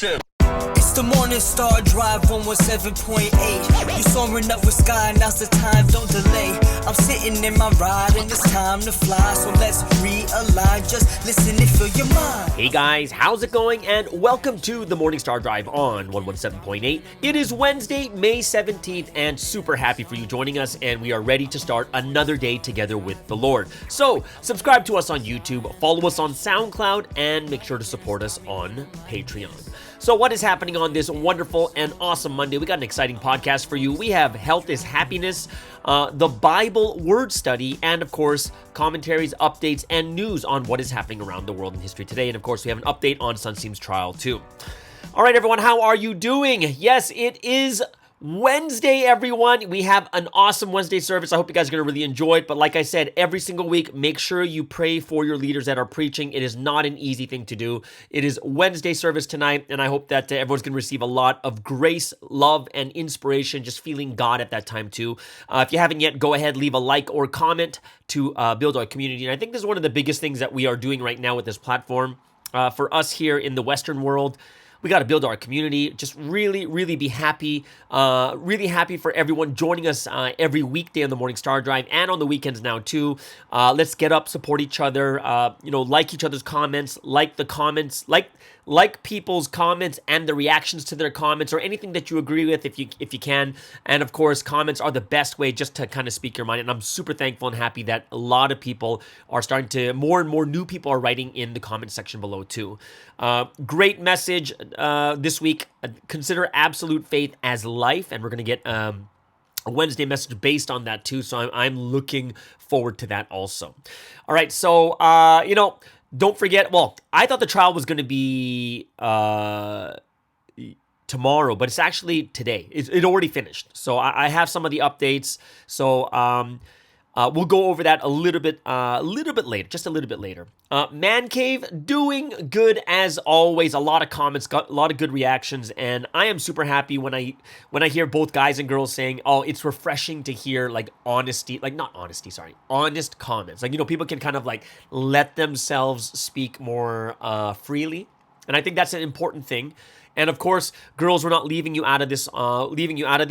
It's the Morning Star Drive 117.8. You soaring up with sky, now's the time, don't delay. I'm sitting in my ride and it's time to fly. So let's realign, just listen and fill your mind. Hey guys, how's it going? And welcome to the Morning Star Drive on 117.8. It is Wednesday, May 17th, and super happy for you joining us. And we are ready to start another day together with the Lord. So subscribe to us on YouTube, follow us on SoundCloud, and make sure to support us on Patreon. So what is happening on this wonderful and awesome Monday? We got an exciting podcast for you. We have Health is Happiness, the Bible Word Study, and of course, commentaries, updates, and news on what is happening around the world in history today. And of course, we have an update on Sunseam's trial too. All right, everyone, how are you doing? Yes, it is Wednesday, everyone. We have an awesome Wednesday service. I hope you guys are going to really enjoy it. But like I said, every single week, make sure you pray for your leaders that are preaching. It is not an easy thing to do. It is Wednesday service tonight, and I hope that everyone's going to receive a lot of grace, love, and inspiration, just feeling God at that time too. If you haven't yet, go ahead, leave a like or comment to build our community. And I think this is one of the biggest things that we are doing right now with this platform. For us here in the Western world, we got to build our community, just really be happy, really happy for everyone joining us every weekday on the Morning Star Drive and on the weekends now too. Let's get up, support each other, like each other's comments, like the comments, like people's comments and the reactions to their comments or anything that you agree with if you can. And of course, comments are the best way just to kind of speak your mind. And I'm super thankful and happy that a lot of people are starting to, more and more new people are writing in the comment section below too. Great message this week. Consider absolute faith as life. And we're going to get a Wednesday message based on that too. So I'm looking forward to that also. All right. So, don't forget, well, I thought the trial was going to be tomorrow, but it's actually today. It already finished. So I have some of the updates. So we'll go over that a little bit later, just a little bit later. Man Cave doing good as always. A lot of comments, got a lot of good reactions, and I am super happy when I hear both guys and girls saying, "Oh, it's refreshing to hear honest comments." People can kind of let themselves speak more freely, and I think that's an important thing. And of course, girls, we're not leaving you out of this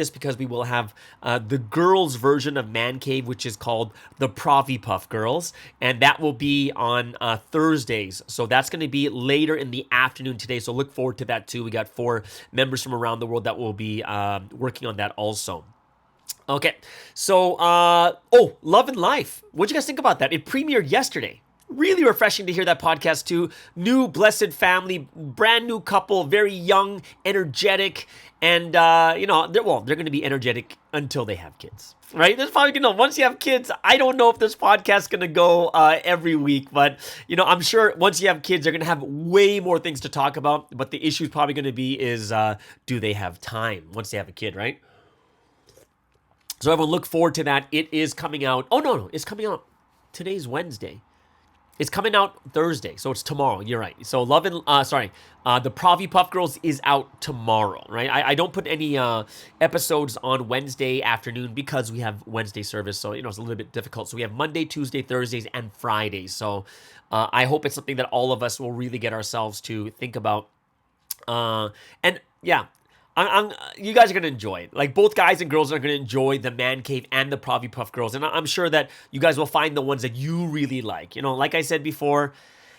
because we will have the girls' version of Man Cave, which is called the Provi Girls, and that will be on Thursdays. So that's going to be later in the afternoon today. So look forward to that too. We got 4 members from around the world that will be working on that also. Okay, so Love and Life. What'd you guys think about that? It premiered yesterday. Really refreshing to hear that podcast too. New blessed family, brand new couple, very young, energetic, and they're going to be energetic until they have kids, right? There's probably once you have kids, I don't know if this podcast is going to go every week, but I'm sure once you have kids, they're going to have way more things to talk about. But the issue is probably going to be is do they have time once they have a kid, right? So everyone look forward to that. It is coming out. Oh no, it's coming out. Today's Wednesday. It's coming out Thursday, so it's tomorrow. You're right. So the Provi Puff Girls is out tomorrow, right? I don't put any episodes on Wednesday afternoon because we have Wednesday service, so it's a little bit difficult. So we have Monday, Tuesday, Thursdays, and Fridays. So I hope it's something that all of us will really get ourselves to think about. You guys are going to enjoy it. Both guys and girls are going to enjoy the Man Cave and the Provi Puff Girls. And I'm sure that you guys will find the ones that you really like. Like I said before,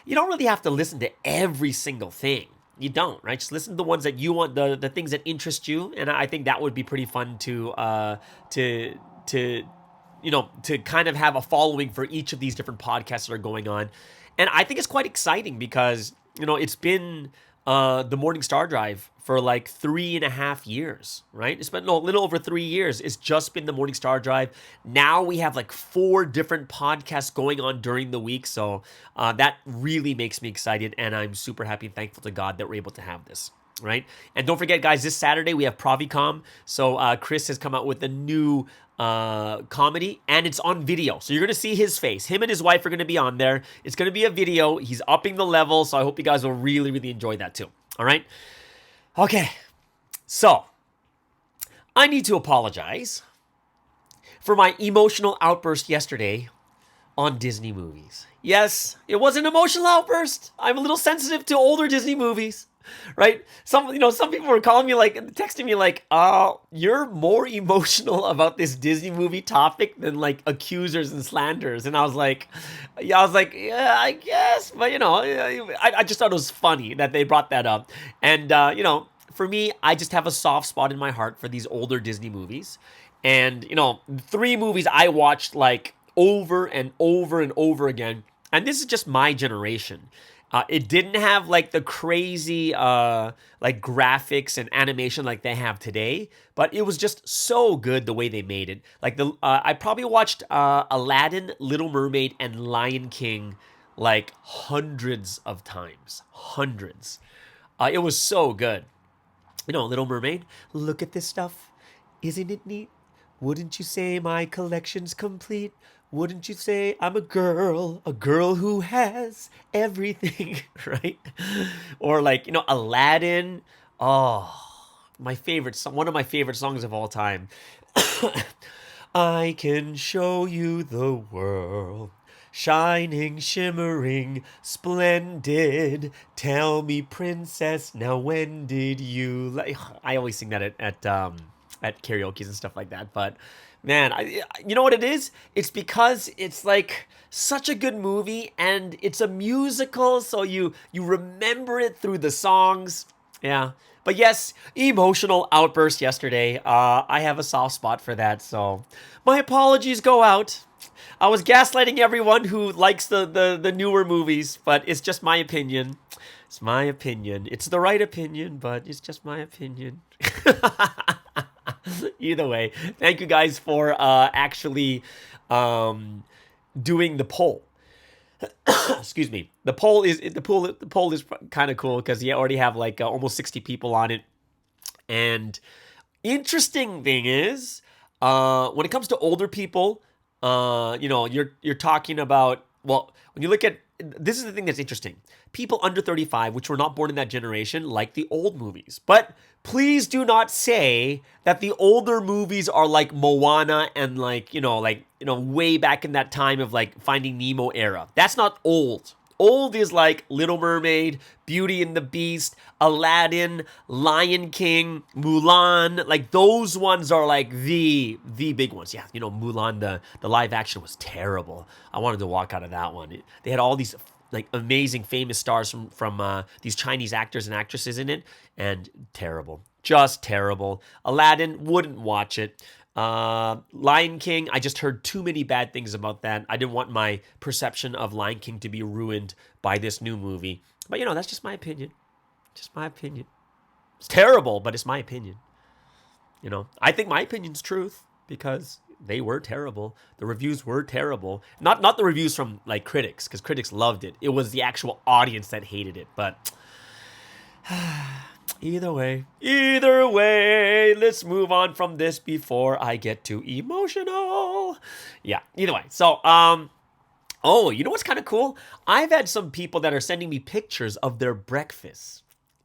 you don't really have to listen to every single thing. You don't, right? Just listen to the ones that you want, the things that interest you. And I think that would be pretty fun to kind of have a following for each of these different podcasts that are going on. And I think it's quite exciting because, it's been the Morning Star Drive for 3.5 years, right? It's been a little over 3 years. It's just been the Morning Star Drive. Now we have 4 different podcasts going on during the week. So that really makes me excited. And I'm super happy and thankful to God that we're able to have this, right? And don't forget, guys, this Saturday we have ProviCom. So Chris has come out with a new comedy, and it's on video. So you're going to see his face. Him and his wife are going to be on there. It's going to be a video. He's upping the level. So I hope you guys will really enjoy that too. All right. Okay. So I need to apologize for my emotional outburst yesterday on Disney movies. Yes, it was an emotional outburst. I'm a little sensitive to older Disney movies. Right? Some people were calling me like, texting me like, you're more emotional about this Disney movie topic than like accusers and slanders. And yeah, I guess, but I just thought it was funny that they brought that up. And, for me, I just have a soft spot in my heart for these older Disney movies. And, three movies I watched like over and over and over again. And this is just my generation. It didn't have like the crazy like graphics and animation like they have today, but it was just so good the way they made it. Like I probably watched Aladdin, Little Mermaid, and Lion King like hundreds of times, hundreds. It was so good. Little Mermaid. Look at this stuff, isn't it neat? Wouldn't you say my collection's complete? Wouldn't you say I'm a girl who has everything, right? Or like, Aladdin. Oh, my favorite song, one of my favorite songs of all time. I can show you the world, shining, shimmering, splendid. Tell me, princess, now when did you like? I always sing that at karaoke's and stuff like that, but man, you know what it is? It's because it's like such a good movie and it's a musical, so you remember it through the songs. Yeah. But yes, emotional outburst yesterday. I have a soft spot for that, so my apologies go out. I was gaslighting everyone who likes the newer movies, but it's just my opinion. It's my opinion. It's the right opinion, but it's just my opinion. Either way, thank you guys for actually doing the poll. Excuse me. The poll is kind of cool because you already have like almost 60 people on it. And interesting thing is, when it comes to older people, you're talking about, well, when you look at, this is the thing that's interesting. People under 35, which were not born in that generation, like the old movies. But please do not say that the older movies are like Moana and way back in that time of like Finding Nemo era. That's not old. Old is like Little Mermaid, Beauty and the Beast, Aladdin, Lion King, Mulan. Like those ones are like the big ones. Yeah, Mulan, the live action was terrible. I wanted to walk out of that one. They had all these like amazing famous stars from these Chinese actors and actresses in it, and terrible. Just terrible. Aladdin, wouldn't watch it. Lion King, I just heard too many bad things about that. I didn't want my perception of Lion King to be ruined by this new movie. But that's just my opinion. Just my opinion. It's terrible, but it's my opinion. I think my opinion's truth because they were terrible. The reviews were terrible. Not the reviews from like critics, because critics loved it. It was the actual audience that hated it. But either way, let's move on from this before I get too emotional. Yeah, either way. So, you know what's kind of cool? I've had some people that are sending me pictures of their breakfasts.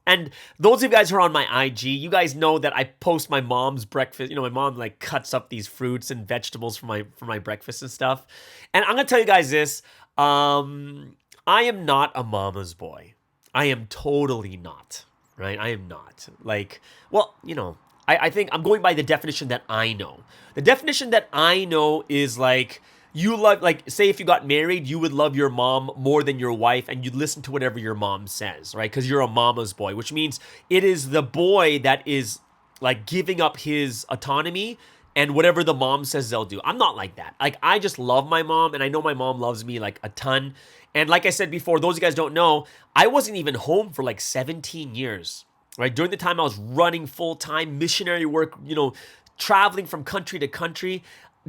And those of you guys who are on my IG, you guys know that I post my mom's breakfast. My mom like cuts up these fruits and vegetables for my breakfast and stuff. And I'm gonna tell you guys this: I am not a mama's boy. I am totally not. Right? I am not. Like, well, I think I'm going by the definition that I know. The definition that I know is like, you love, like, say if you got married, you would love your mom more than your wife, and you'd listen to whatever your mom says, right? Because you're a mama's boy, which means it is the boy that is like giving up his autonomy, and whatever the mom says they'll do. I'm not like that. Like, I just love my mom, and I know my mom loves me like a ton. And like I said before, those of you guys don't know, I wasn't even home for like 17 years, right? During the time I was running full-time missionary work, traveling from country to country.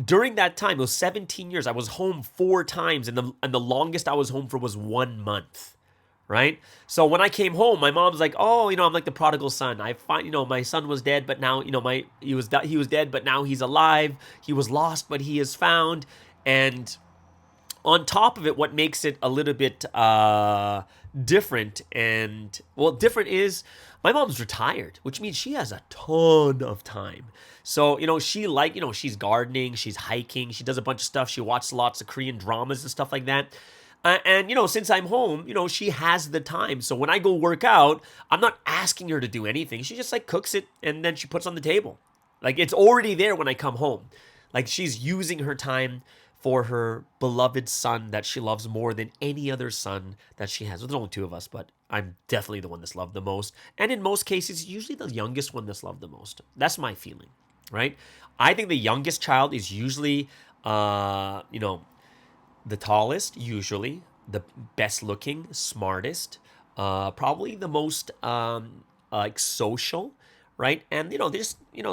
During that time, it was 17 years. I was home 4 times, and the longest I was home for was 1 month, right? So when I came home, my mom's like, "Oh, I'm like the prodigal son. I find, my son was dead, but now, he was dead, but now he's alive. He was lost, but he is found." And on top of it, what makes it a little bit different different is my mom's retired, which means she has a ton of time. So, she's gardening, she's hiking, she does a bunch of stuff. She watches lots of Korean dramas and stuff like that. And, since I'm home, she has the time. So when I go work out, I'm not asking her to do anything. She just like cooks it and then she puts on the table. Like it's already there when I come home. Like she's using her time for her beloved son that she loves more than any other son that she has. Well, there's only two of us, but I'm definitely the one that's loved the most. And in most cases, usually the youngest one that's loved the most. That's my feeling, right? I think the youngest child is usually, the tallest, usually, the best looking, smartest, probably the most like social, right? And the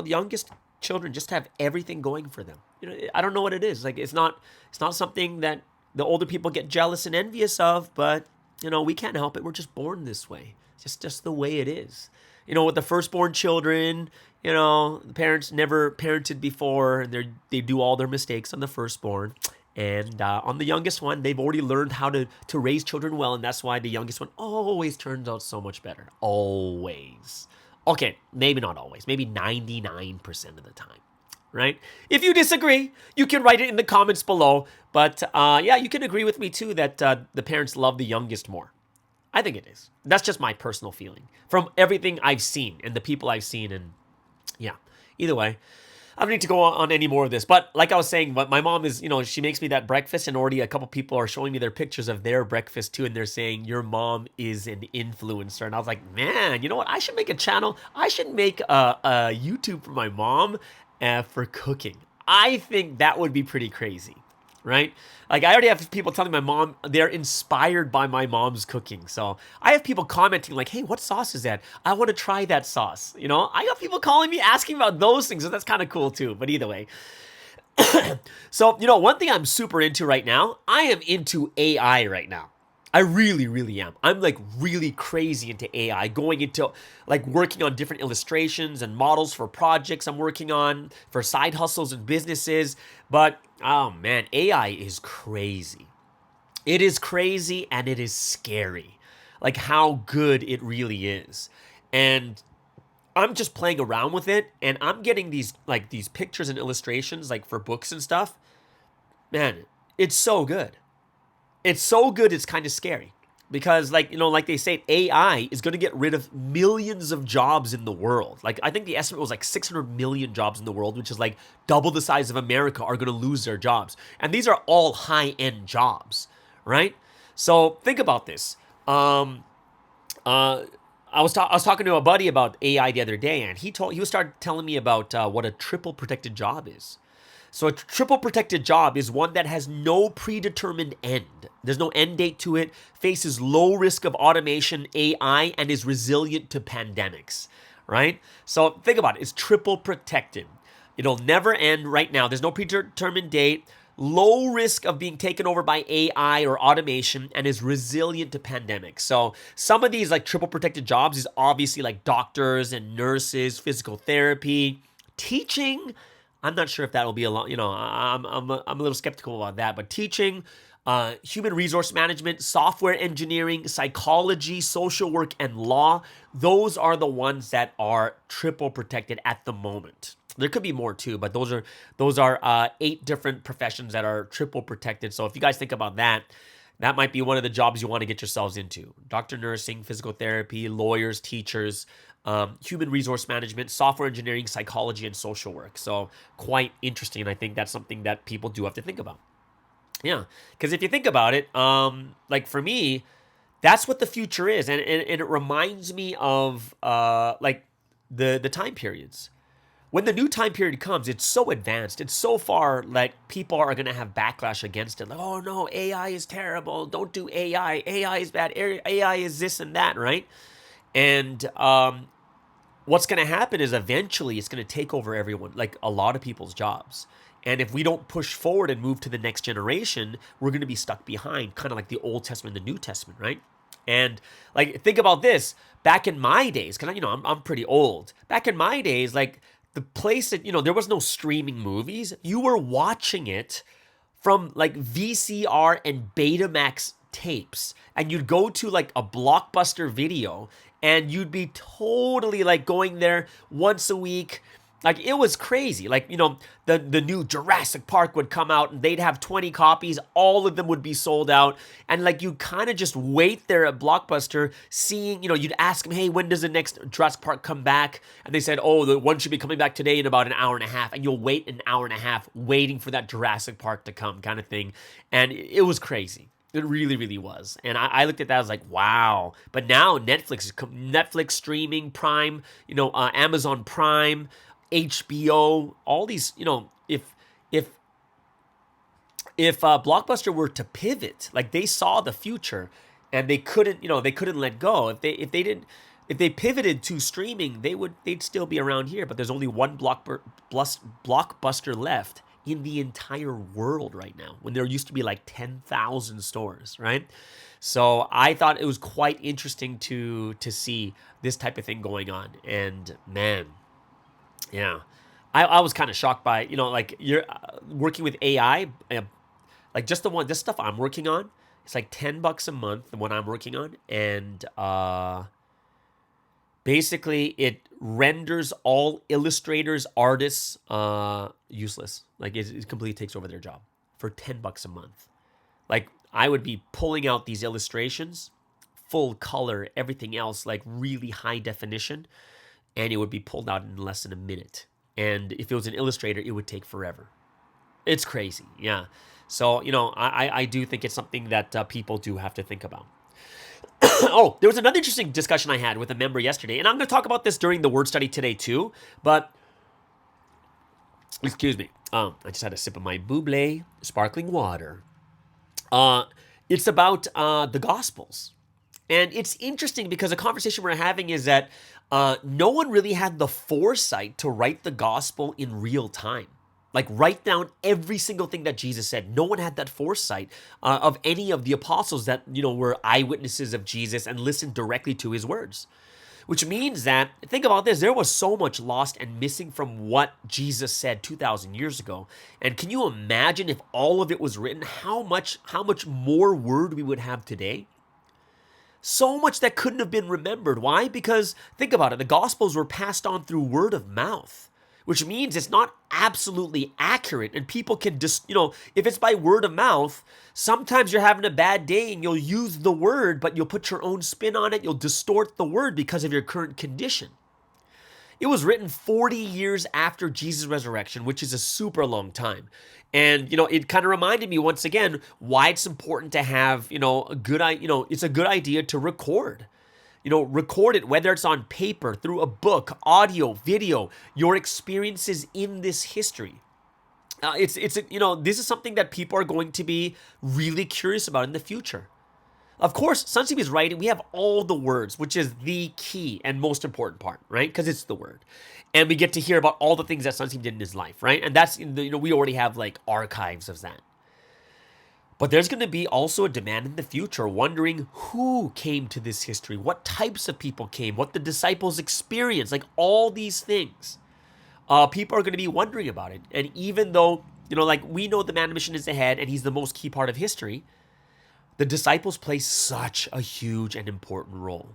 youngest children just have everything going for them. I don't know what it is. Like it's not something that the older people get jealous and envious of, but we can't help it. We're just born this way. It's just the way it is. With the firstborn children, the parents never parented before, and they do all their mistakes on the firstborn. And on the youngest one, they've already learned how to raise children well, and that's why the youngest one always turns out so much better. Always. Okay, maybe not always. Maybe 99% of the time, right? If you disagree, you can write it in the comments below. But you can agree with me too that the parents love the youngest more. I think it is. That's just my personal feeling from everything I've seen and the people I've seen. And yeah, either way, I don't need to go on any more of this. But like I was saying, my mom is, she makes me that breakfast, and already a couple people are showing me their pictures of their breakfast too. And they're saying, your mom is an influencer. And I was like, man, you know what? I should make a channel. I should make a YouTube for my mom for cooking. I think that would be pretty crazy, right? Like I already have people telling my mom they're inspired by my mom's cooking. So I have people commenting like, hey, what sauce is that? I want to try that sauce. I got people calling me asking about those things. So that's kind of cool too. But either way. So, one thing I'm super into right now, I am into AI right now. I really, really am. I'm like really crazy into AI, going into like working on different illustrations and models for projects I'm working on for side hustles and businesses. But oh man, AI is crazy. It is crazy and it is scary, like how good it really is. And I'm just playing around with it, and I'm getting these pictures and illustrations like for books and stuff. Man, it's so good. It's so good, it's kind of scary. Because like they say, AI is going to get rid of millions of jobs in the world. Like I think the estimate was like 600 million jobs in the world, which is like double the size of America, are going to lose their jobs. And these are all high-end jobs, right? So think about this. I was talking to a buddy about AI the other day, and he started telling me about what a triple protected job is. So a triple protected job is one that has no predetermined end. There's no end date to it, faces low risk of automation, AI, and is resilient to pandemics, right? So think about it. It's triple protected. It'll never end right now. There's no predetermined date, low risk of being taken over by AI or automation, and is resilient to pandemics. So some of these like triple protected jobs is obviously like doctors and nurses, physical therapy, teaching. I'm not sure if that will be a lot, I'm a little skeptical about that, but teaching, human resource management, software engineering, psychology, social work, and law, those are the ones that are triple protected at the moment. There could be more too, but those are 8 different professions that are triple protected. So if you guys think about that, that might be one of the jobs you want to get yourselves into. Doctor, nursing, physical therapy, lawyers, teachers, human resource management, software engineering, psychology, and social work. So quite interesting. And I think that's something that people do have to think about. Yeah, because if you think about it, like for me, that's what the future is. And it reminds me of like the time periods. When the new time period comes, it's so advanced. It's so far like people are going to have backlash against it. Like, oh no, AI is terrible. Don't do AI. AI is bad. AI is this and that, right? And what's going to happen is eventually it's going to take over everyone, like a lot of people's jobs. And if we don't push forward and move to the next generation, we're going to be stuck behind, kind of like the Old Testament and the New Testament, right? And like, think about this. Back in my days, because I'm pretty old. Back in my days, like the place that, there was no streaming movies. You were watching it from like VCR and Betamax tapes. And you'd go to like a Blockbuster video, and you'd be totally like going there once a week, Like, it was crazy. Like, the new Jurassic Park would come out and they'd have 20 copies. All of them would be sold out. And like, you kind of just wait there at Blockbuster seeing, you'd ask them, hey, when does the next Jurassic Park come back? And they said, oh, the one should be coming back today in about an hour and a half. And you'll wait an hour and a half waiting for that Jurassic Park to come, kind of thing. And it was crazy. It really, really was. And I looked at that, I was like, wow. But now Netflix streaming, Prime, Amazon Prime, HBO, all these, if Blockbuster were to pivot, like they saw the future and they couldn't let go. If they pivoted to streaming, they'd still be around here. But there's only one Blockbuster left in the entire world right now, when there used to be like 10,000 stores, right? So I thought it was quite interesting to see this type of thing going on. And man, yeah, I was kind of shocked by, like you're working with AI, like just this stuff I'm working on. It's like $10 a month, the one I'm working on. And basically it renders all illustrators, artists useless. Like it completely takes over their job for $10 a month. Like I would be pulling out these illustrations, full color, everything else, like really high definition, and it would be pulled out in less than a minute. And if it was an illustrator, it would take forever. It's crazy, yeah. So, I do think it's something that people do have to think about. Oh, there was another interesting discussion I had with a member yesterday, and I'm going to talk about this during the word study today too, but, excuse me, I just had a sip of my Buble sparkling water. It's about the Gospels. And it's interesting because the conversation we're having is that no one really had the foresight to write the gospel in real time. Like write down every single thing that Jesus said. No one had that foresight of any of the apostles that, were eyewitnesses of Jesus and listened directly to his words. Which means that, think about this, there was so much lost and missing from what Jesus said 2,000 years ago. And can you imagine if all of it was written, how much more word we would have today? So much that couldn't have been remembered. Why? Because, think about it, the Gospels were passed on through word of mouth, which means it's not absolutely accurate. And people can just, if it's by word of mouth, sometimes you're having a bad day and you'll use the word, but you'll put your own spin on it. You'll distort the word because of your current condition. It was written 40 years after Jesus' resurrection, which is a super long time. And, it kind of reminded me once again why it's important to have, it's a good idea to record. Record it, whether it's on paper, through a book, audio, video, your experiences in this history. This is something that people are going to be really curious about in the future. Of course, Sunseem is right, and we have all the words, which is the key and most important part, right? Because it's the word. And we get to hear about all the things that Sunseem did in his life, right? And that's, we already have like archives of that. But there's going to be also a demand in the future, wondering who came to this history, what types of people came, what the disciples experienced, like all these things. People are going to be wondering about it. And even though, we know the man of mission is the head and he's the most key part of history, the disciples play such a huge and important role.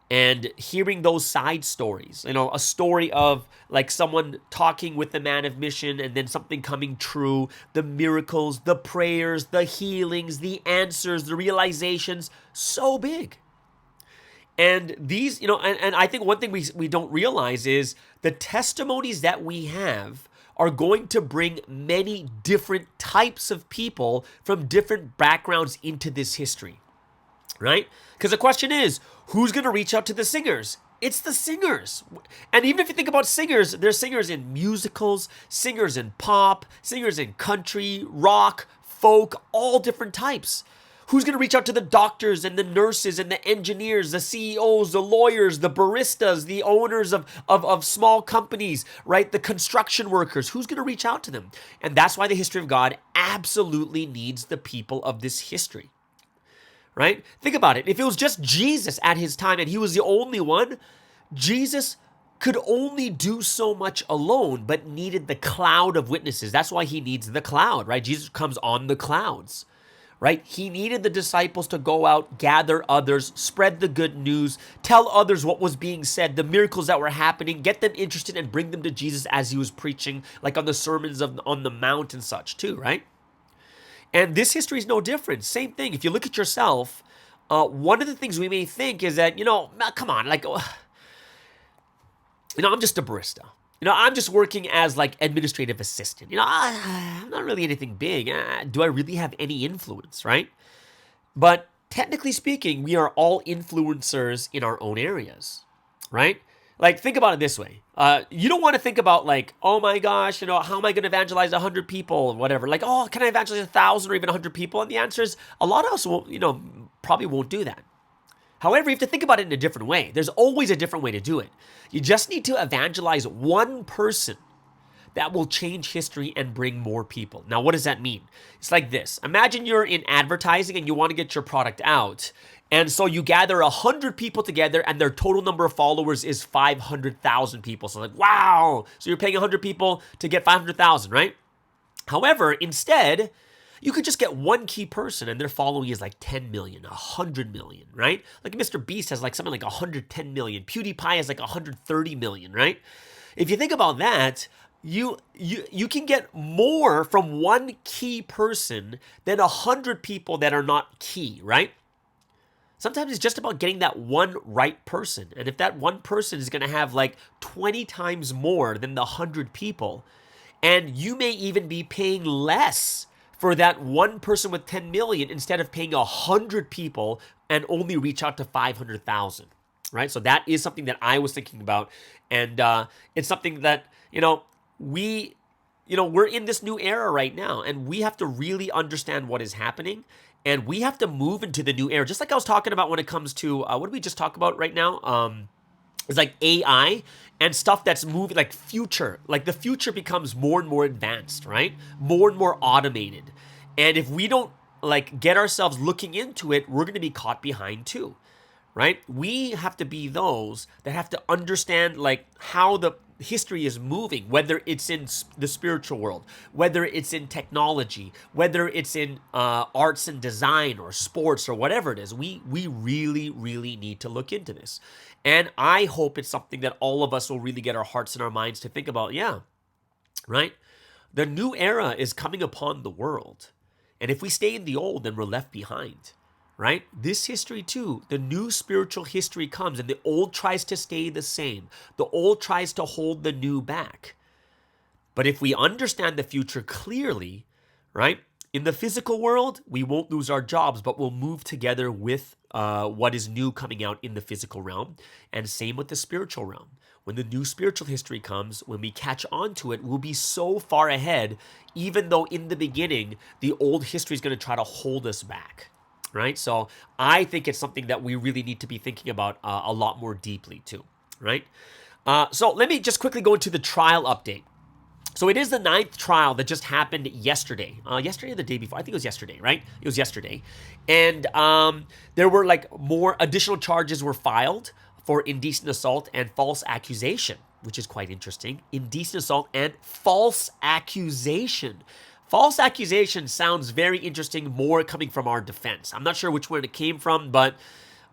And hearing those side stories, a story of like someone talking with the man of mission and then something coming true, the miracles, the prayers, the healings, the answers, the realizations, so big. And these, and I think one thing we don't realize is the testimonies that we have are going to bring many different types of people from different backgrounds into this history, right? Because the question is, who's going to reach out to the singers? It's the singers. And even if you think about singers, there's singers in musicals, singers in pop, singers in country, rock, folk, all different types. Who's going to reach out to the doctors and the nurses and the engineers, the CEOs, the lawyers, the baristas, the owners of small companies, right? The construction workers. Who's going to reach out to them? And that's why the history of God absolutely needs the people of this history, right? Think about it. If it was just Jesus at his time and he was the only one, Jesus could only do so much alone, but needed the cloud of witnesses. That's why he needs the cloud, right? Jesus comes on the clouds. right? He needed the disciples to go out, gather others, spread the good news, tell others what was being said, the miracles that were happening, get them interested and bring them to Jesus as he was preaching, like on the sermons on the mount and such too, right? And this history is no different. Same thing. If you look at yourself, one of the things we may think is that, come on, like, I'm just a barista. I'm just working as like administrative assistant. I'm not really anything big. Do I really have any influence, right? But technically speaking, we are all influencers in our own areas, right? Like, think about it this way. You don't want to think about like, oh my gosh, how am I going to evangelize 100 people or whatever? Like, oh, can I evangelize 1,000 or even 100 people? And the answer is a lot of us will, probably won't do that. However, you have to think about it in a different way. There's always a different way to do it. You just need to evangelize one person that will change history and bring more people. Now, what does that mean? It's like this. Imagine you're in advertising and you want to get your product out. And so you gather 100 people together and their total number of followers is 500,000 people. So like, wow. So you're paying 100 people to get 500,000, right? However, instead, you could just get one key person and their following is like 10 million, 100 million, right? Like Mr. Beast has like something like 110 million. PewDiePie has like 130 million, right? If you think about that, you can get more from one key person than 100 people that are not key, right? Sometimes it's just about getting that one right person. And if that one person is going to have like 20 times more than the 100 people, and you may even be paying less for that one person with 10 million instead of paying 100 people and only reach out to 500,000, right? So that is something that I was thinking about. And it's something that, we're in this new era right now, and we have to really understand what is happening. And we have to move into the new era. Just like I was talking about when it comes to, what did we just talk about right now? It's like AI and stuff that's moving, like future. Like the future becomes more and more advanced, right? More and more automated. And if we don't like get ourselves looking into it, we're going to be caught behind too, right? We have to be those that have to understand like how the history is moving, whether it's in the spiritual world, whether it's in technology, whether it's in arts and design or sports or whatever it is. We really, really need to look into this. And I hope it's something that all of us will really get our hearts and our minds to think about. Yeah, right? The new era is coming upon the world. And if we stay in the old, then we're left behind, right? This history too, the new spiritual history comes and the old tries to stay the same. The old tries to hold the new back. But if we understand the future clearly, right? In the physical world, we won't lose our jobs, but we'll move together with what is new coming out in the physical realm. And same with the spiritual realm. When the new spiritual history comes, when we catch on to it, we'll be so far ahead, even though in the beginning, the old history is going to try to hold us back, right? So I think it's something that we really need to be thinking about a lot more deeply too, right? So let me just quickly go into the trial update. So it is the 9th trial that just happened yesterday. Yesterday or the day before? I think it was yesterday, right? It was yesterday. And there were like more additional charges were filed for indecent assault and false accusation, which is quite interesting. Indecent assault and false accusation. False accusation sounds very interesting, more coming from our defense. I'm not sure which one it came from, but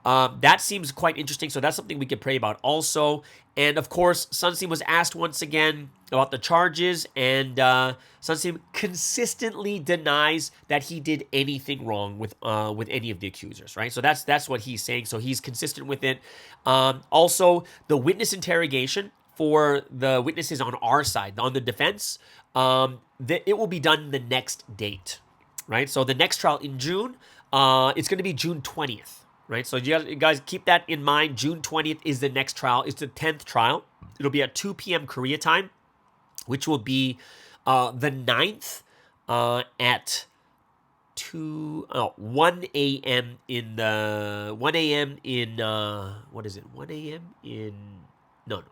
that seems quite interesting. So that's something we could pray about also. And of course, Sunseam was asked once again about the charges, and Sunseam consistently denies that he did anything wrong with any of the accusers, right? So that's what he's saying. So he's consistent with it. Also, the witness interrogation for the witnesses on our side, on the defense, it will be done the next date, right? So the next trial in June, it's going to be June 20th. Right, so you guys keep that in mind. June 20th is the next trial. It's the 10th trial. It'll be at 2 p.m. Korea time, which will be the 9th at 1 a.m. in the 1 a.m. in what is it? 1 a.m. in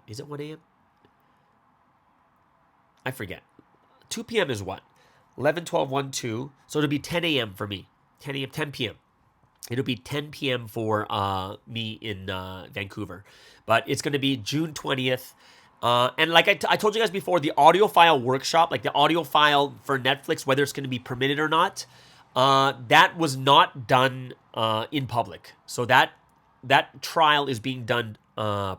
is it 1 a.m.? I forget. 2 p.m. is what? 11, 12, 1, 2. So it'll be 10 a.m. for me. 10 a.m. 10 p.m. It'll be 10 p.m. for me in Vancouver. But it's going to be June 20th. And like I told you guys before, the audio file workshop, like the audio file for Netflix, whether it's going to be permitted or not, that was not done in public. So that trial is being done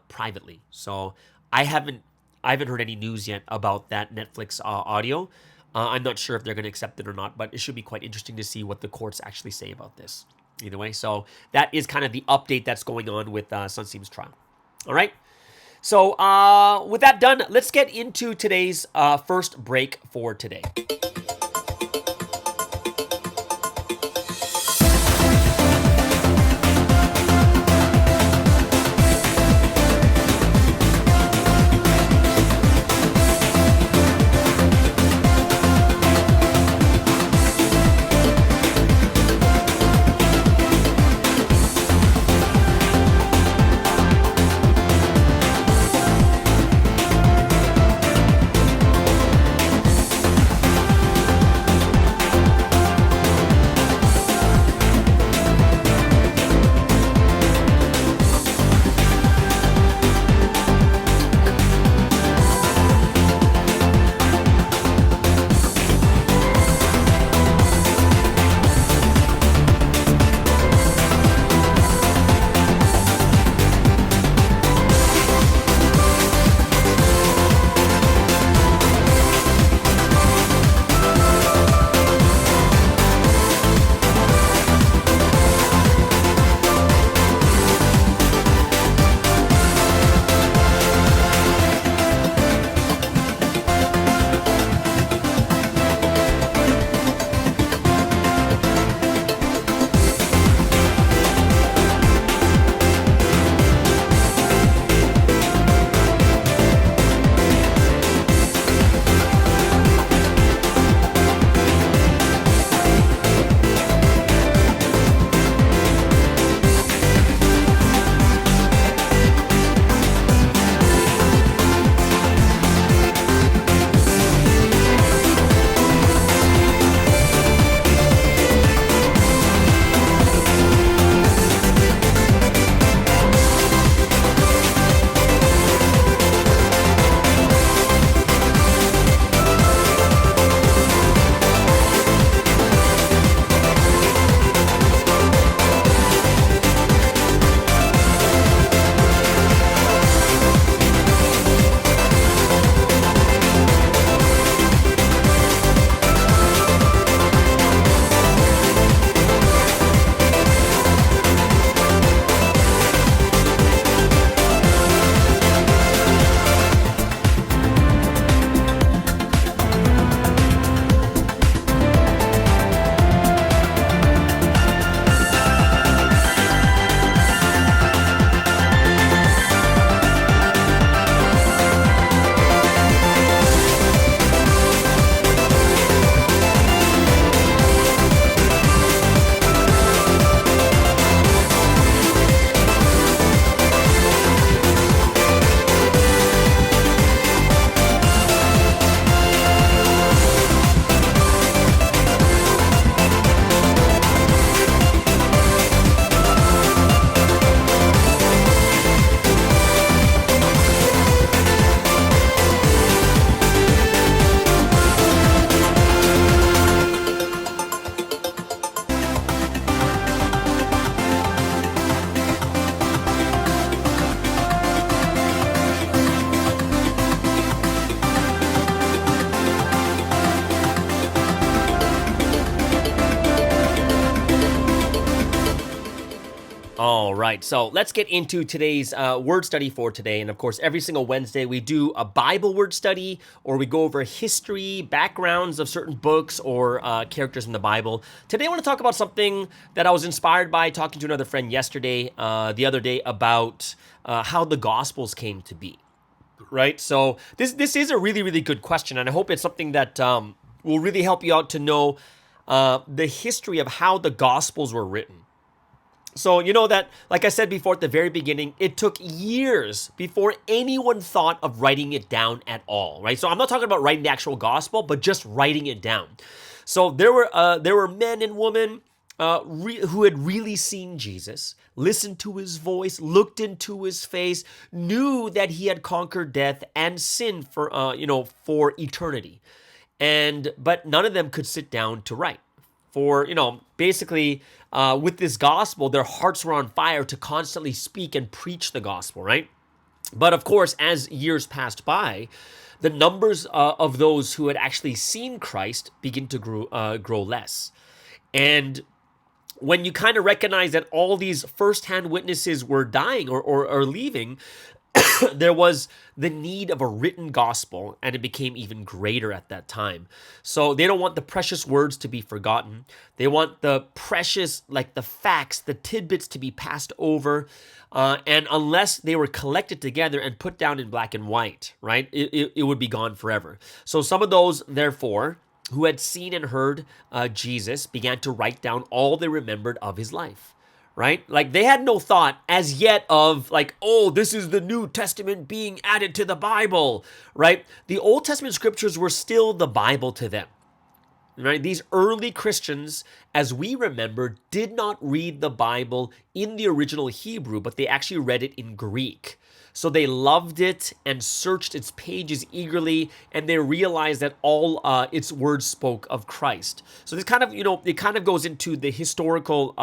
privately. So I haven't heard any news yet about that Netflix audio. I'm not sure if they're going to accept it or not, but it should be quite interesting to see what the courts actually say about this. Either way, so that is kind of the update that's going on with Sunseam's trial. All right. So with that done, let's get into today's first break for today. All right, so let's get into today's word study for today. And of course, every single Wednesday, we do a Bible word study, or we go over history, backgrounds of certain books or characters in the Bible. Today, I want to talk about something that I was inspired by talking to another friend yesterday, the other day, about how the Gospels came to be, right? So this is a really, really good question, and I hope it's something that will really help you out to know the history of how the Gospels were written. So you know that, like I said before at the very beginning, it took years before anyone thought of writing it down at all, right? So I'm not talking about writing the actual gospel, but just writing it down. So there were men and women who had really seen Jesus, listened to his voice, looked into his face, knew that he had conquered death and sin for eternity, but none of them could sit down to write. for, basically with this gospel, their hearts were on fire to constantly speak and preach the gospel, right? But of course, as years passed by, the numbers of those who had actually seen Christ begin to grow less. And when you kind of recognize that all these firsthand witnesses were dying or leaving, there was the need of a written gospel, and it became even greater at that time. So they don't want the precious words to be forgotten. They want the precious, like the facts, the tidbits to be passed over. And unless they were collected together and put down in black and white, right, it would be gone forever. So some of those, therefore, who had seen and heard Jesus began to write down all they remembered of his life. Right? Like they had no thought as yet of like, oh, this is the New Testament being added to the Bible, right? The Old Testament scriptures were still the Bible to them, right? These early Christians, as we remember, did not read the Bible in the original Hebrew, but they actually read it in Greek. So they loved it and searched its pages eagerly, and they realized that all its words spoke of Christ. So this kind of, it kind of goes into the historical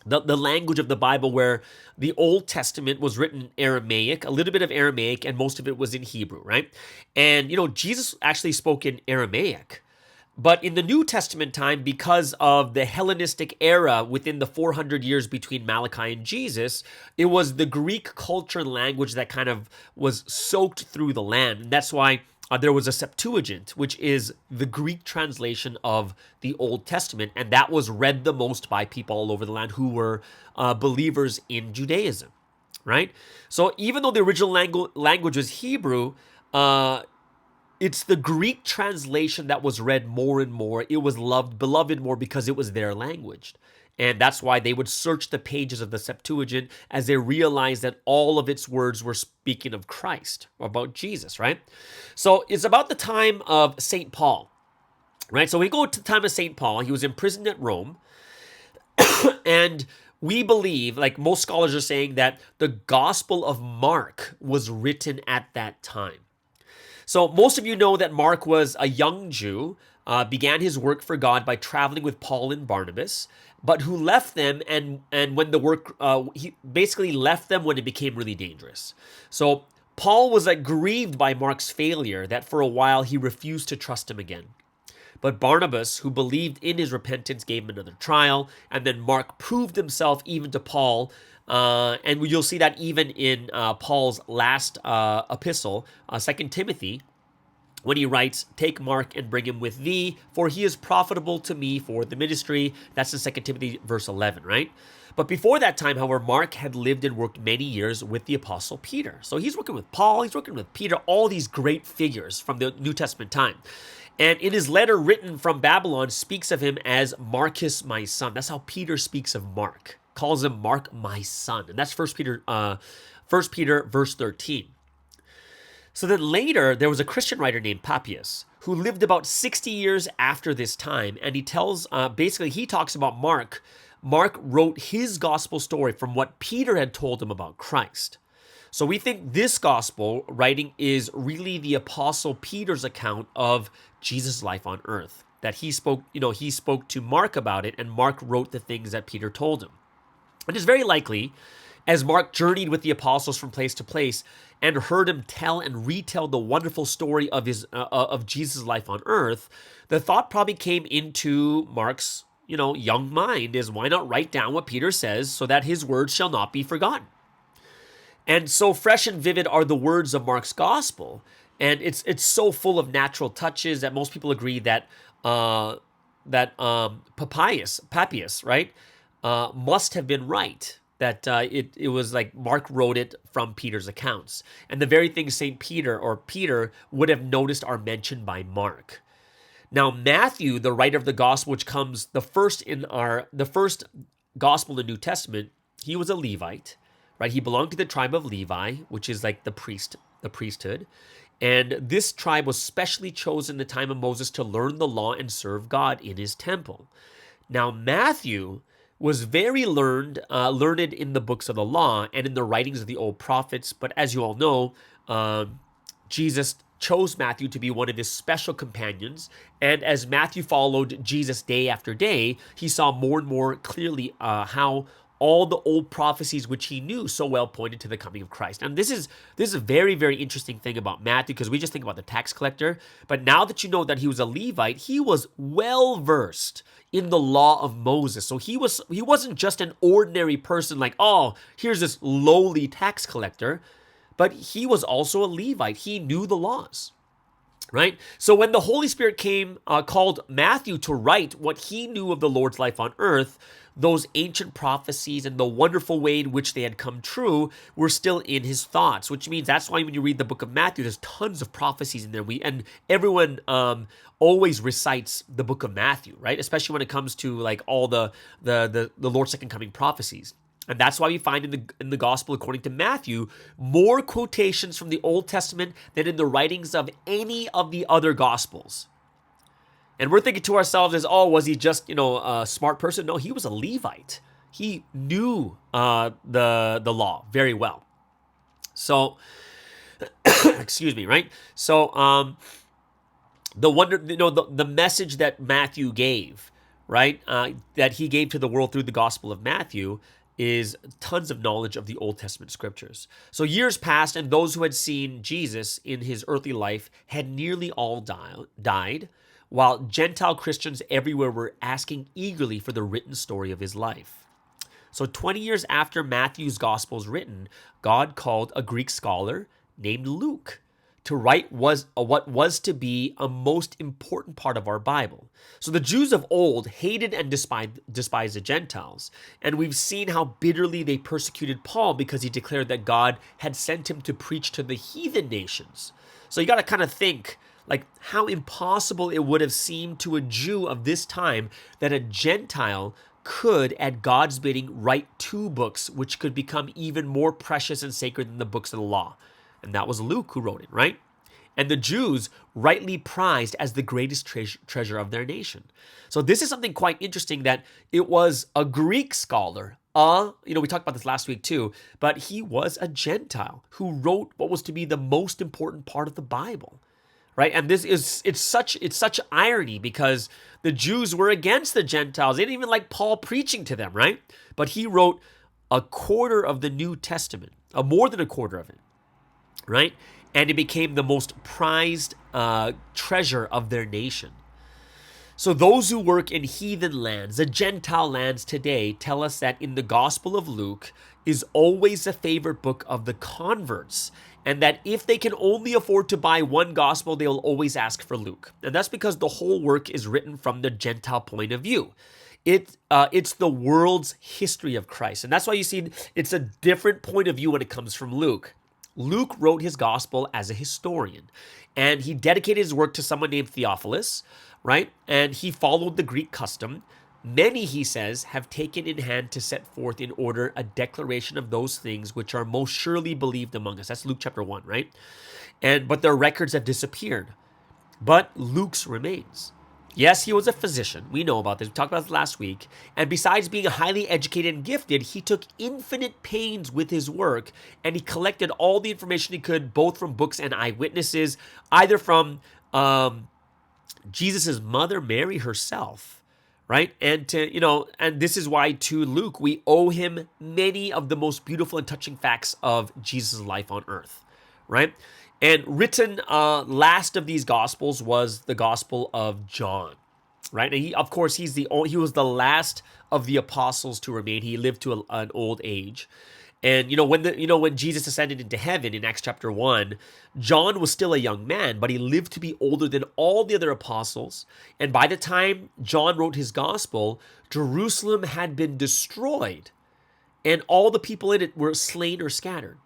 the language of the Bible, where the Old Testament was written in Aramaic, a little bit of Aramaic, and most of it was in Hebrew, right? And, Jesus actually spoke in Aramaic. But in the New Testament time, because of the Hellenistic era within the 400 years between Malachi and Jesus, it was the Greek culture and language that kind of was soaked through the land. And that's why there was a Septuagint, which is the Greek translation of the Old Testament, and that was read the most by people all over the land who were believers in Judaism, right? So even though the original language was Hebrew, it's the Greek translation that was read more and more. It was beloved more because it was their language. And that's why they would search the pages of the Septuagint as they realized that all of its words were speaking of Christ, or about Jesus, right? So it's about the time of St. Paul, right? So we go to the time of St. Paul. He was imprisoned at Rome. And we believe, like most scholars are saying, that the Gospel of Mark was written at that time. So most of you know that Mark was a young Jew, began his work for God by traveling with Paul and Barnabas, but who left them, and when the work, he basically left them when it became really dangerous. So Paul was grieved by Mark's failure, that for a while he refused to trust him again. But Barnabas, who believed in his repentance, gave him another trial, and then Mark proved himself even to Paul, and you'll see that even in Paul's last epistle, 2 Timothy, when he writes, "Take Mark and bring him with thee, for he is profitable to me for the ministry." That's in 2 Timothy verse 11, right? But before that time, however, Mark had lived and worked many years with the Apostle Peter. So he's working with Paul, he's working with Peter, all these great figures from the New Testament time. And in his letter written from Babylon, speaks of him as Marcus, my son. That's how Peter speaks of Mark, calls him Mark, my son. And that's 1 Peter verse 13. So then later, there was a Christian writer named Papias who lived about 60 years after this time, and he tells, basically, he talks about Mark. Mark wrote his gospel story from what Peter had told him about Christ. So we think this gospel writing is really the Apostle Peter's account of Jesus' life on earth, that he spoke to Mark about it, and Mark wrote the things that Peter told him. It is very likely, as Mark journeyed with the apostles from place to place and heard him tell and retell the wonderful story of Jesus' life on earth, the thought probably came into Mark's, young mind is, why not write down what Peter says so that his words shall not be forgotten? And so fresh and vivid are the words of Mark's gospel, and it's so full of natural touches that most people agree that Papias, right, must have been right. That it was like Mark wrote it from Peter's accounts. And the very things Peter would have noticed are mentioned by Mark. Now, Matthew, the writer of the gospel, which comes the first gospel in the New Testament, he was a Levite, right? He belonged to the tribe of Levi, which is like the priesthood. And this tribe was specially chosen in the time of Moses to learn the law and serve God in his temple. Now, Matthew was very learned in the books of the law and in the writings of the old prophets. But as you all know, Jesus chose Matthew to be one of his special companions. And as Matthew followed Jesus day after day, he saw more and more clearly how all the old prophecies which he knew so well pointed to the coming of Christ. And this is a very, very interesting thing about Matthew, because we just think about the tax collector. But now that you know that he was a Levite, he was well versed in the law of Moses. So he wasn't just an ordinary person like, oh, here's this lowly tax collector, but he was also a Levite. He knew the laws. Right? So when the Holy Spirit called Matthew to write what he knew of the Lord's life on earth, those ancient prophecies and the wonderful way in which they had come true were still in his thoughts, which means that's why when you read the book of Matthew, there's tons of prophecies in there. And everyone always recites the book of Matthew, right? Especially when it comes to like all the Lord's second coming prophecies. And that's why we find in the gospel, according to Matthew, more quotations from the Old Testament than in the writings of any of the other gospels. And we're thinking to ourselves as, oh, was he just, a smart person? No, he was a Levite. He knew the law very well. So, excuse me, right? So, the message that Matthew gave, right, that he gave to the world through the Gospel of Matthew is tons of knowledge of the Old Testament scriptures. So years passed, and those who had seen Jesus in his earthly life had nearly all died, while Gentile Christians everywhere were asking eagerly for the written story of his life. So 20 years after Matthew's gospel was written, God called a Greek scholar named Luke to write what was to be a most important part of our Bible. So the Jews of old hated and despised the Gentiles, and we've seen how bitterly they persecuted Paul because he declared that God had sent him to preach to the heathen nations. So you got to kind of think like how impossible it would have seemed to a Jew of this time that a Gentile could, at God's bidding, write two books which could become even more precious and sacred than the books of the law. And that was Luke who wrote it, right? And the Jews rightly prized as the greatest treasure of their nation. So this is something quite interesting, that it was a Greek scholar, we talked about this last week too, but he was a Gentile who wrote what was to be the most important part of the Bible, right? And it's such irony, because the Jews were against the Gentiles. They didn't even like Paul preaching to them, right? But he wrote a quarter of the New Testament, more than a quarter of it, right? And it became the most prized treasure of their nation. So those who work in heathen lands, the Gentile lands today, tell us that in the Gospel of Luke is always a favorite book of the converts, and that if they can only afford to buy one gospel, they will always ask for Luke. And that's because the whole work is written from the Gentile point of view. It's the world's history of Christ. And that's why you see it's a different point of view when it comes from Luke. Luke wrote his gospel as a historian, and he dedicated his work to someone named Theophilus, right? And he followed the Greek custom. Many, he says, have taken in hand to set forth in order a declaration of those things which are most surely believed among us. That's Luke chapter 1, right? But their records have disappeared. But Luke's remains. Yes, he was a physician. We know about this. We talked about this last week. And besides being highly educated and gifted, he took infinite pains with his work, and he collected all the information he could, both from books and eyewitnesses, either from Jesus' mother, Mary herself, right? And and this is why to Luke, we owe him many of the most beautiful and touching facts of Jesus' life on earth, right? And written last of these gospels was the Gospel of John, right? And he was the last of the apostles to remain. He lived to an old age. And when Jesus ascended into heaven in Acts chapter 1, John was still a young man, but he lived to be older than all the other apostles. And by the time John wrote his gospel, Jerusalem had been destroyed, and all the people in it were slain or scattered.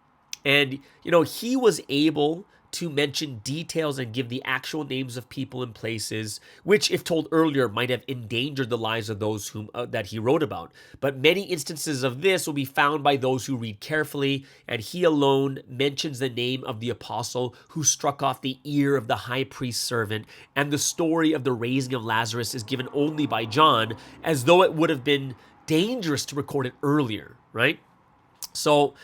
And, he was able to mention details and give the actual names of people and places, which, if told earlier, might have endangered the lives of those that he wrote about. But many instances of this will be found by those who read carefully, and he alone mentions the name of the apostle who struck off the ear of the high priest's servant, and the story of the raising of Lazarus is given only by John, as though it would have been dangerous to record it earlier, right? So,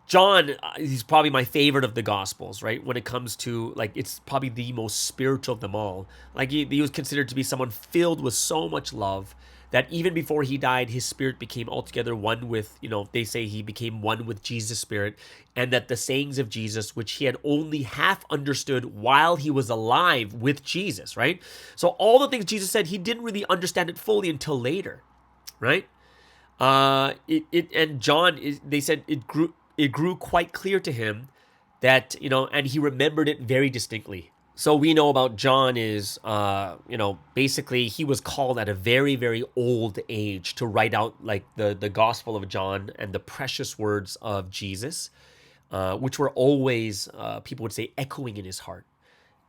John, he's probably my favorite of the Gospels, right? When it comes to, like, it's probably the most spiritual of them all. Like, he was considered to be someone filled with so much love that even before he died, his spirit became altogether one with, they say he became one with Jesus' spirit, and that the sayings of Jesus, which he had only half understood while he was alive with Jesus, right? So all the things Jesus said, he didn't really understand it fully until later, right? And John, they said it grew quite clear to him that, and he remembered it very distinctly. So we know about John is, basically he was called at a very, very old age to write out like the Gospel of John and the precious words of Jesus, which were always, people would say, echoing in his heart.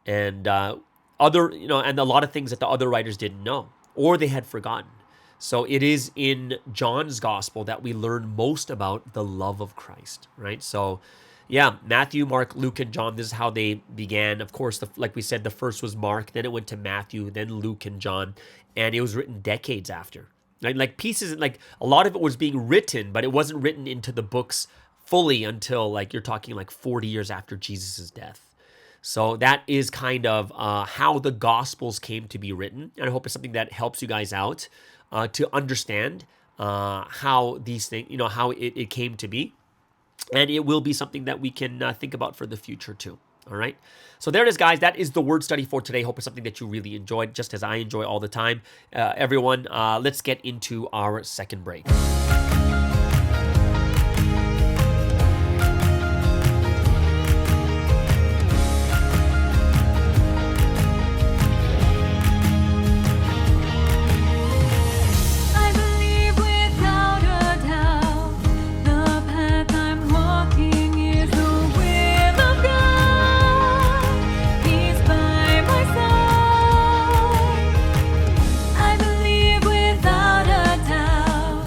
And and a lot of things that the other writers didn't know or they had forgotten. So it is in John's Gospel that we learn most about the love of Christ, right? So yeah, Matthew, Mark, Luke, and John, this is how they began. Of course, like we said, the first was Mark, then it went to Matthew, then Luke and John, and it was written decades after. Like pieces, like a lot of it was being written, but it wasn't written into the books fully until like you're talking like 40 years after Jesus' death. So that is kind of how the Gospels came to be written, and I hope it's something that helps you guys out to understand how these things, how it came to be. And it will be something that we can think about for the future too. All right. So there it is, guys. That is the word study for today. Hope it's something that you really enjoyed, just as I enjoy all the time. Everyone, let's get into our second break. I believe without a doubt.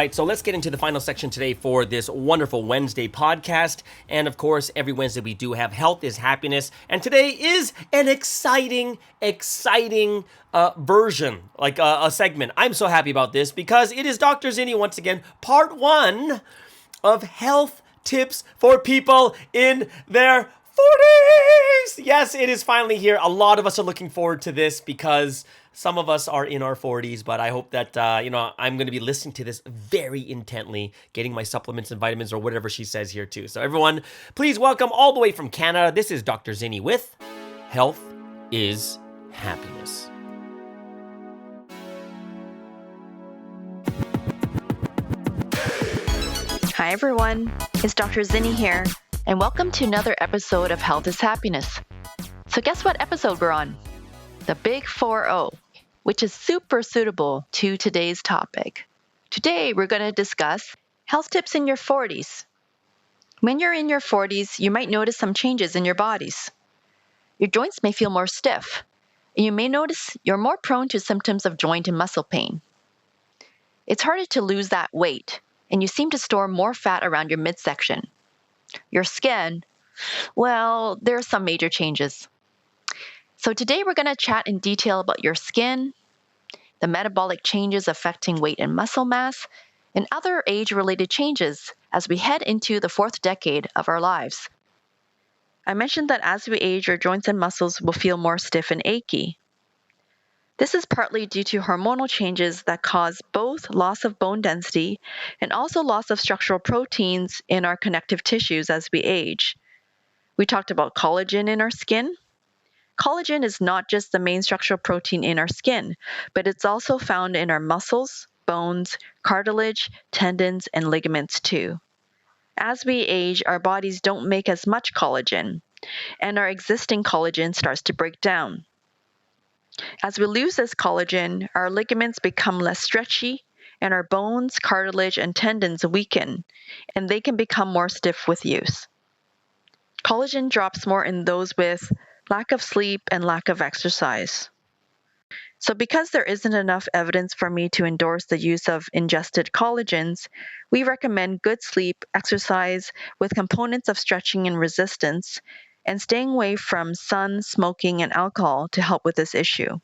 right, so let's get into the final section today for this wonderful Wednesday podcast. And of course, every Wednesday we do have Health is Happiness. And today is an exciting version, like a segment. I'm so happy about this because it is Dr. Ziny once again, part 1 of health tips for people in their 40s. Yes, it is finally here. A lot of us are looking forward to this because some of us are in our 40s, but I hope that, I'm going to be listening to this very intently, getting my supplements and vitamins or whatever she says here too. So everyone, please welcome all the way from Canada. This is Dr. Ziny with Health is Happiness. Hi everyone, it's Dr. Ziny here, and welcome to another episode of Health is Happiness. So guess what episode we're on? The Big 4-0, which is super suitable to today's topic. Today we're going to discuss health tips in your 40s. When you're in your 40s, you might notice some changes in your bodies. Your joints may feel more stiff, and you may notice you're more prone to symptoms of joint and muscle pain. It's harder to lose that weight, and you seem to store more fat around your midsection. Your skin, well, there are some major changes. So today we're going to chat in detail about your skin, the metabolic changes affecting weight and muscle mass, and other age-related changes as we head into the 4th decade of our lives. I mentioned that as we age, our joints and muscles will feel more stiff and achy. This is partly due to hormonal changes that cause both loss of bone density and also loss of structural proteins in our connective tissues as we age. We talked about collagen in our skin. Collagen is not just the main structural protein in our skin, but it's also found in our muscles, bones, cartilage, tendons, and ligaments too. As we age, our bodies don't make as much collagen, and our existing collagen starts to break down. As we lose this collagen, our ligaments become less stretchy, and our bones, cartilage, and tendons weaken, and they can become more stiff with use. Collagen drops more in those with lack of sleep and lack of exercise. So because there isn't enough evidence for me to endorse the use of ingested collagens, we recommend good sleep, exercise with components of stretching and resistance, and staying away from sun, smoking, and alcohol to help with this issue.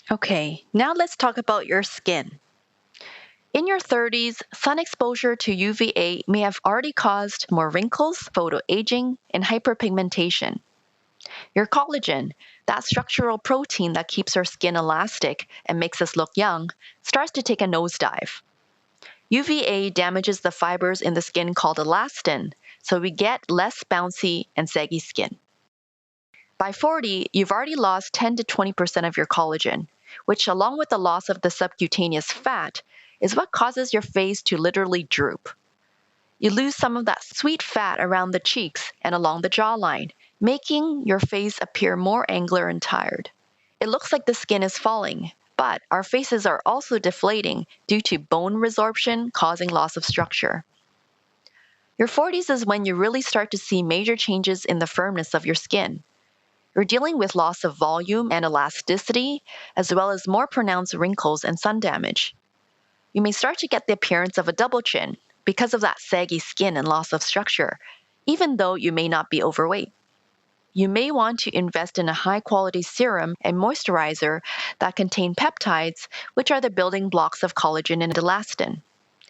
Okay, now let's talk about your skin. In your 30s, sun exposure to UVA may have already caused more wrinkles, photoaging, and hyperpigmentation. Your collagen, that structural protein that keeps our skin elastic and makes us look young, starts to take a nosedive. UVA damages the fibers in the skin called elastin, so we get less bouncy and saggy skin. By 40, you've already lost 10 to 20% of your collagen, which along with the loss of the subcutaneous fat, is what causes your face to literally droop. You lose some of that sweet fat around the cheeks and along the jawline, making your face appear more angular and tired. It looks like the skin is falling, but our faces are also deflating due to bone resorption causing loss of structure. Your 40s is when you really start to see major changes in the firmness of your skin. You're dealing with loss of volume and elasticity, as well as more pronounced wrinkles and sun damage. You may start to get the appearance of a double chin because of that saggy skin and loss of structure, even though you may not be overweight. You may want to invest in a high-quality serum and moisturizer that contain peptides, which are the building blocks of collagen and elastin.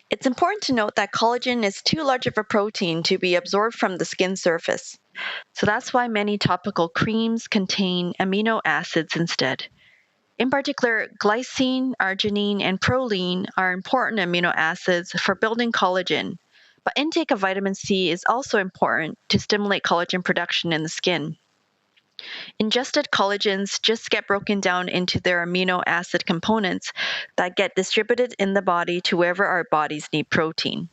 It's important to note that collagen is too large of a protein to be absorbed from the skin surface. So that's why many topical creams contain amino acids instead. In particular, glycine, arginine, and proline are important amino acids for building collagen, but intake of vitamin C is also important to stimulate collagen production in the skin. Ingested collagens just get broken down into their amino acid components that get distributed in the body to wherever our bodies need protein.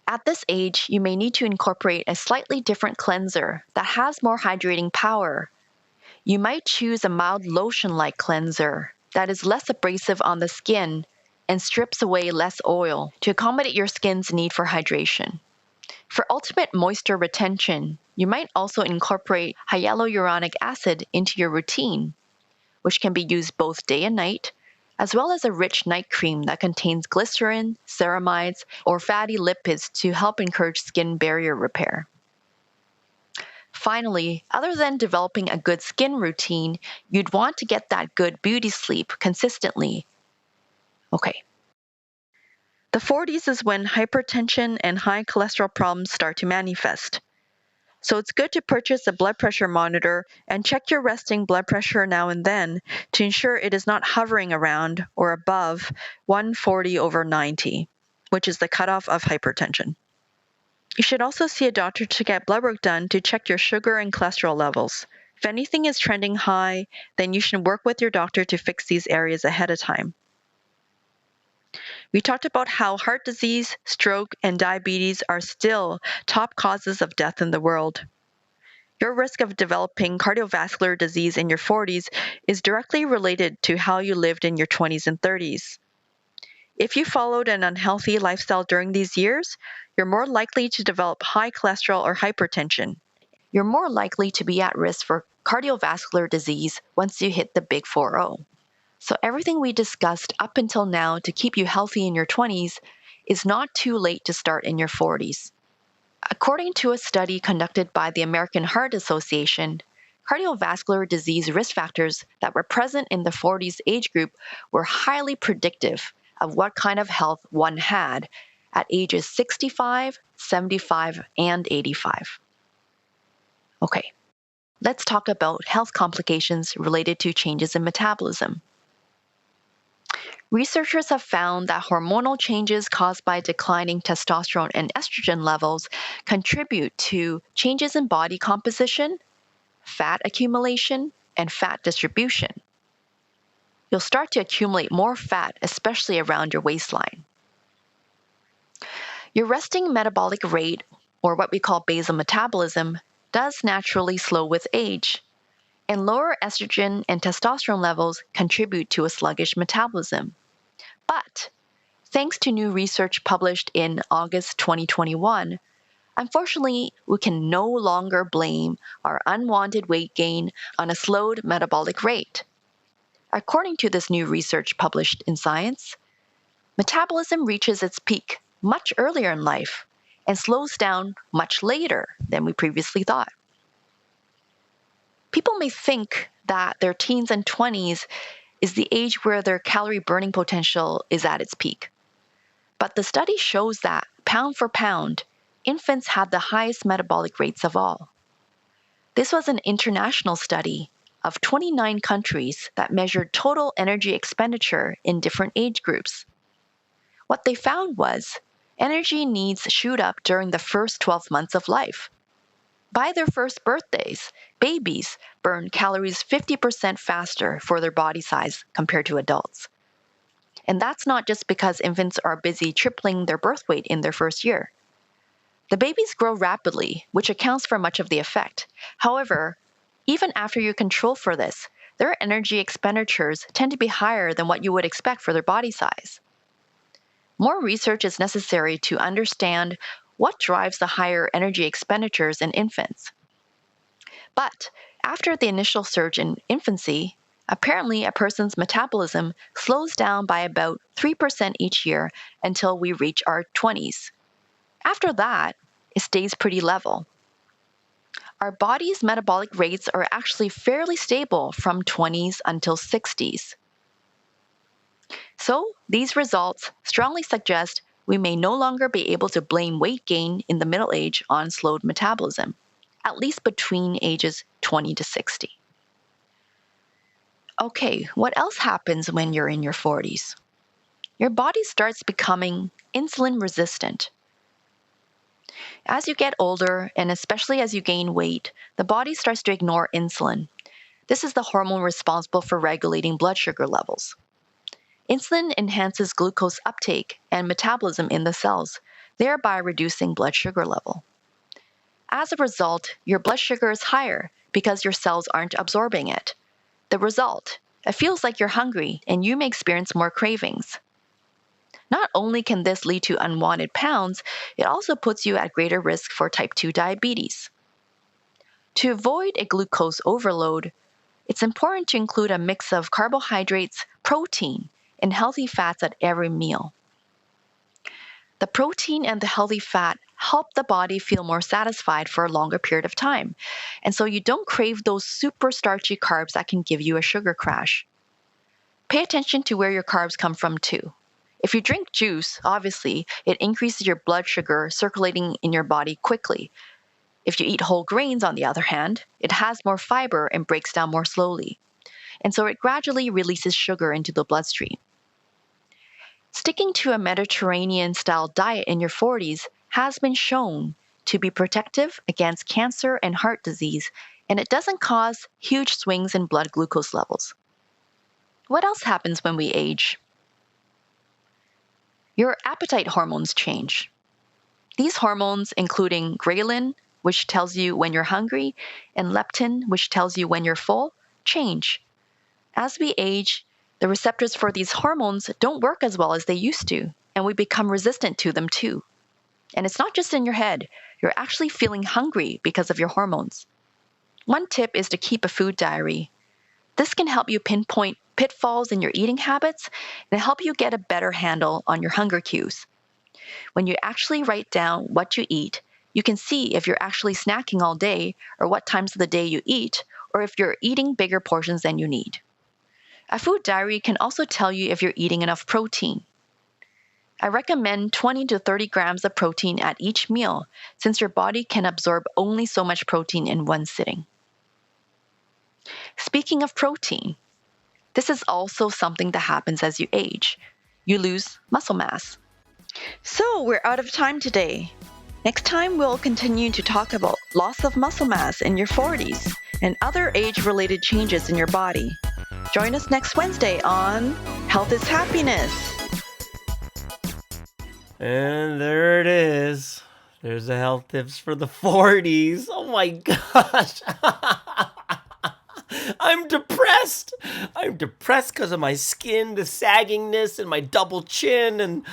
At this age, you may need to incorporate a slightly different cleanser that has more hydrating power. You might choose a mild lotion-like cleanser that is less abrasive on the skin and strips away less oil to accommodate your skin's need for hydration. For ultimate moisture retention, you might also incorporate hyaluronic acid into your routine, which can be used both day and night as well as a rich night cream that contains glycerin, ceramides, or fatty lipids to help encourage skin barrier repair. Finally, other than developing a good skin routine, you'd want to get that good beauty sleep consistently. Okay. The 40s is when hypertension and high cholesterol problems start to manifest. So it's good to purchase a blood pressure monitor and check your resting blood pressure now and then to ensure it is not hovering around or above 140/90, which is the cutoff of hypertension. You should also see a doctor to get blood work done to check your sugar and cholesterol levels. If anything is trending high, then you should work with your doctor to fix these areas ahead of time. We talked about how heart disease, stroke, and diabetes are still top causes of death in the world. Your risk of developing cardiovascular disease in your 40s is directly related to how you lived in your 20s and 30s. If you followed an unhealthy lifestyle during these years, you're more likely to develop high cholesterol or hypertension. You're more likely to be at risk for cardiovascular disease once you hit the big 40. So everything we discussed up until now to keep you healthy in your 20s is not too late to start in your 40s. According to a study conducted by the American Heart Association, cardiovascular disease risk factors that were present in the 40s age group were highly predictive of what kind of health one had at ages 65, 75, and 85. Okay, let's talk about health complications related to changes in metabolism. Researchers have found that hormonal changes caused by declining testosterone and estrogen levels contribute to changes in body composition, fat accumulation, and fat distribution. You'll start to accumulate more fat, especially around your waistline. Your resting metabolic rate, or what we call basal metabolism, does naturally slow with age, and lower estrogen and testosterone levels contribute to a sluggish metabolism. But, thanks to new research published in August 2021, unfortunately, we can no longer blame our unwanted weight gain on a slowed metabolic rate. According to this new research published in Science, metabolism reaches its peak much earlier in life and slows down much later than we previously thought. People may think that their teens and 20s is the age where their calorie burning potential is at its peak. But the study shows that, pound for pound, infants had the highest metabolic rates of all. This was an international study of 29 countries that measured total energy expenditure in different age groups. What they found was energy needs shoot up during the first 12 months of life. By their first birthdays, babies burn calories 50% faster for their body size compared to adults. And that's not just because infants are busy tripling their birth weight in their first year. The babies grow rapidly, which accounts for much of the effect. However, even after you control for this, their energy expenditures tend to be higher than what you would expect for their body size. More research is necessary to understand what drives the higher energy expenditures in infants. But after the initial surge in infancy, apparently a person's metabolism slows down by about 3% each year until we reach our 20s. After that, it stays pretty level. Our body's metabolic rates are actually fairly stable from 20s until 60s. So, these results strongly suggest we may no longer be able to blame weight gain in the middle age on slowed metabolism, at least between ages 20 to 60. Okay, what else happens when you're in your 40s? Your body starts becoming insulin resistant. As you get older, and especially as you gain weight, the body starts to ignore insulin. This is the hormone responsible for regulating blood sugar levels. Insulin enhances glucose uptake and metabolism in the cells, thereby reducing blood sugar level. As a result, your blood sugar is higher because your cells aren't absorbing it. The result, it feels like you're hungry and you may experience more cravings. Not only can this lead to unwanted pounds, it also puts you at greater risk for type 2 diabetes. To avoid a glucose overload, it's important to include a mix of carbohydrates, protein, and healthy fats at every meal. The protein and the healthy fat help the body feel more satisfied for a longer period of time, and so you don't crave those super starchy carbs that can give you a sugar crash. Pay attention to where your carbs come from too. If you drink juice, obviously, it increases your blood sugar circulating in your body quickly. If you eat whole grains, on the other hand, it has more fiber and breaks down more slowly, and so it gradually releases sugar into the bloodstream. Sticking to a Mediterranean-style diet in your 40s has been shown to be protective against cancer and heart disease, and it doesn't cause huge swings in blood glucose levels. What else happens when we age? Your appetite hormones change. These hormones, including ghrelin, which tells you when you're hungry, and leptin, which tells you when you're full, change. As we age, the receptors for these hormones don't work as well as they used to, and we become resistant to them too. And it's not just in your head, you're actually feeling hungry because of your hormones. One tip is to keep a food diary. This can help you pinpoint pitfalls in your eating habits and help you get a better handle on your hunger cues. When you actually write down what you eat, you can see if you're actually snacking all day or what times of the day you eat, or if you're eating bigger portions than you need. A food diary can also tell you if you're eating enough protein. I recommend 20 to 30 grams of protein at each meal, since your body can absorb only so much protein in one sitting. Speaking of protein, this is also something that happens as you age. You lose muscle mass. So we're out of time today. Next time, we'll continue to talk about loss of muscle mass in your 40s and other age-related changes in your body. Join us next Wednesday on Health is Happiness. And there it is. There's the health tips for the 40s. Oh my gosh. I'm depressed. I'm depressed because of my skin, the saggingness, and my double chin. And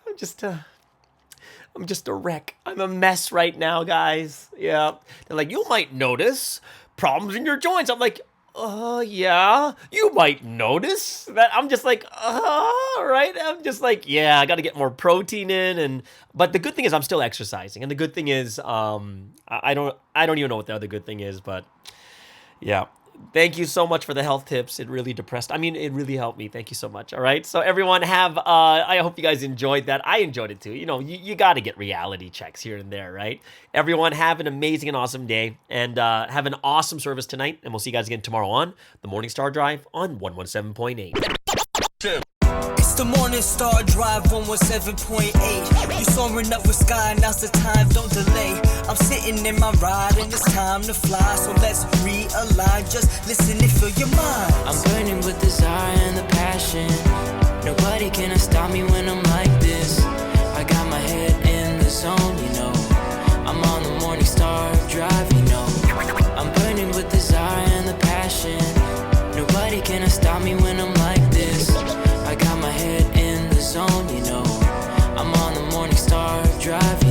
I'm just a wreck. I'm a mess right now, guys. Yeah. They're like, you might notice problems in your joints. I'm like, yeah, you might notice that. I'm just like, right? I'm just like, yeah, I got to get more protein in. But the good thing is I'm still exercising. And the good thing is, I don't even know what the other good thing is, but yeah. Thank you so much for the health tips. It really it really helped me. Thank you so much. All right. So everyone I hope you guys enjoyed that. I enjoyed it too. You know, you got to get reality checks here and there, right? Everyone have an amazing and awesome day, and have an awesome service tonight. And we'll see you guys again tomorrow on the Morning Star Drive on 117.8. It's the Morning Star Drive 117.8. You soaring up with sky, now's the time, don't delay. I'm sitting in my ride and it's time to fly. So let's realign, just listen and feel your mind. I'm burning with desire and the passion. Nobody can stop me when I'm like this. I got my head in the zone, you know. I'm on the Morning Star Drive, you know. I'm burning with desire and the passion. Nobody can stop me when I'm like this. I got my head in the zone, you know. I'm on the Morning Star Drive.